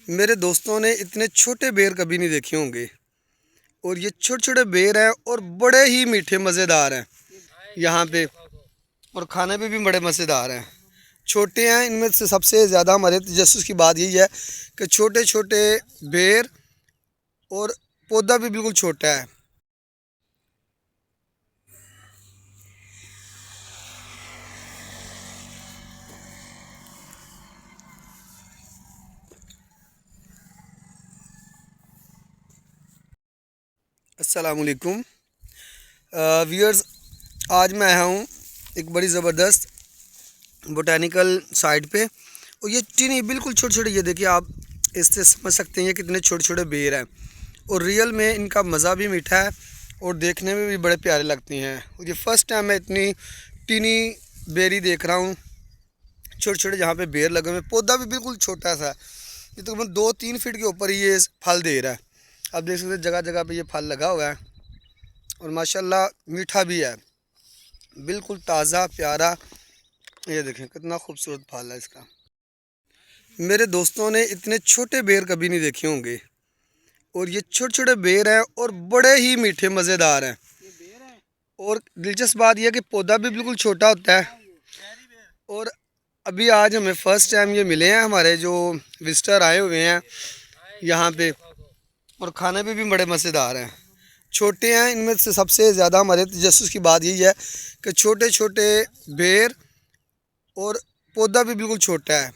मेरे दोस्तों ने इतने छोटे बेर कभी नहीं देखे होंगे। और ये छोटे छोटे बेर हैं और बड़े ही मीठे मज़ेदार हैं यहाँ पे। और खाने पे भी बड़े मज़ेदार हैं। छोटे हैं, इनमें से सबसे ज़्यादा हमारे तजस्सुस की बात यही है कि छोटे छोटे बेर और पौधा भी बिल्कुल छोटा है। अस्सलाम वालेकुम व्यूअर्स, आज मैं आया हूँ एक बड़ी ज़बरदस्त बोटैनिकल साइट पे। और ये टिनी बिल्कुल छोटे छोटे, ये देखिए आप इससे समझ सकते हैं ये कितने छोटे छोटे बेर हैं। और रियल में इनका मज़ा भी मीठा है और देखने में भी बड़े प्यारे लगते हैं। और ये फ़र्स्ट टाइम मैं इतनी टिनी बेरी देख रहा हूँ, छोटे छोटे जहाँ पे बेर लगे हुए। पौधा भी बिल्कुल छोटा सा, ये तो 2-3 फीट के ऊपर ही ये फल दे रहा है। आप देख सकते हैं जगह जगह पे ये फल लगा हुआ है और माशाल्लाह मीठा भी है, बिल्कुल ताज़ा प्यारा। ये देखें कितना खूबसूरत फल है इसका। मेरे दोस्तों ने इतने छोटे बेर कभी नहीं देखे होंगे। और ये छोटे छोटे बेर हैं और बड़े ही मीठे मज़ेदार हैं। और दिलचस्प बात यह है कि पौधा भी बिल्कुल छोटा होता है। और अभी आज हमें फ़र्स्ट टाइम ये मिले हैं, हमारे जो विजिटर आए हुए हैं यहाँ पे। और खाने पे भी बड़े मज़ेदार हैं। छोटे हैं, इनमें से सबसे ज़्यादा हमारे तजस्सुस की बात यही है कि छोटे छोटे बेर और पौधा भी बिल्कुल छोटा है।